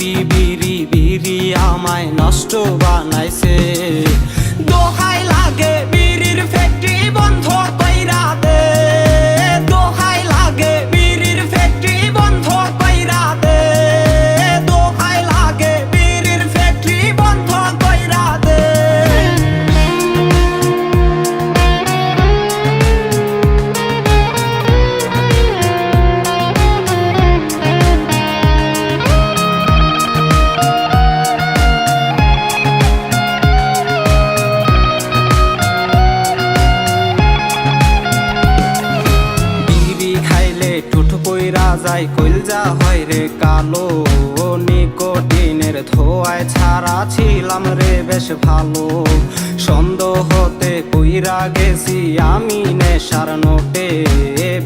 বিড়ি বিড়ি বিড়ি আমায় নষ্ট বানাইছে। দোহাই লাগে বিড়ির ফ্যাক্টরি বন্ধ কইরা দে, দোহাই লাগে বিড়ির ফ্যাক্টরি বন্ধ কইরা দে, দোহাই লাগে বিড়ির ফ্যাক্টরি বন্ধ কইরা দে। যায় কইলজা হয় রে কালো, নিকোটিনের ধোঁয়ায় ছাড়া ছিলাম রে বেশ ভালো। সন্দেহতে কইরা গেছি আমি নেশার নোটে,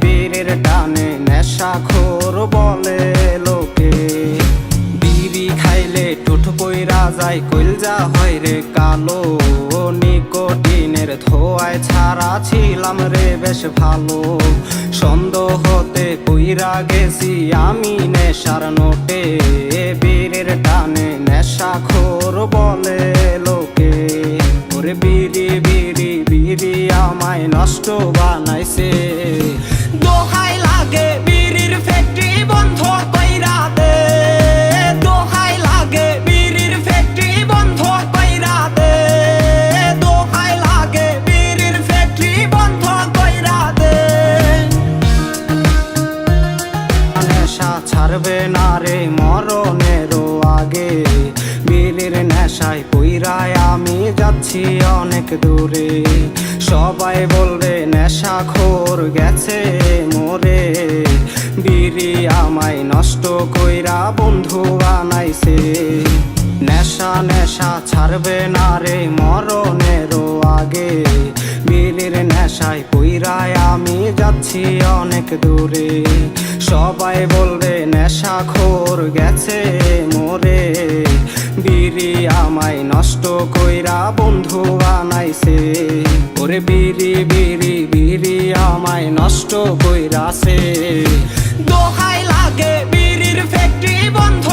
বীরের টানে নেশাখোর বলে লোকে। বিড়ি খাইলে ঠোঁট পইরা যায় কইলজা হয় রে কালো, নিকোটিনের ধোঁয়ায় ছাড়া ছিলাম রে বেশ ভালো। সন্দেহতে কইরা গেছি আমি নেশার নোটে, বীরের টানে নেশাখোর বলে লোকে। ওরে বিড়ি বিড়ি বিড়ি আমায় নষ্ট বানাইছে। দোহাই লাগে বিড়ির ফ্যাক্টরি বন্ধ কইরা দে, দোহাই লাগে বিড়ির ফ্যাক্টরি বন্ধ কইরা দে, দোহাই লাগে বিড়ির ফ্যাক্টরি বন্ধ কইরা দে। নেশা ছাড়বে না রে মরণেরও আগে, বিড়ির নেশায় পইরায় আমি যাচ্ছি অনেক দূরে। সবাই বলবে নেশাখোর গেছে মোরে, বিড়ি আমায় নষ্ট কইরা বন্ধু বানাইছে। নেশা নেশা ছাড়বে না রে মরণেরও আগে, বিড়ির নেশায় পইরায় আমি যাচ্ছি অনেক দূরে। সবাই বলবে নেশাখোর গেছে মোরে, বিড়ি আমায় নষ্ট কইরা বন্ধু বানাইছে। ওরে বিড়ি বিড়ি বিড়ি আমায় নষ্ট কইরাছে। দোহাই লাগে বিড়ির ফ্যাক্টরি বন্ধ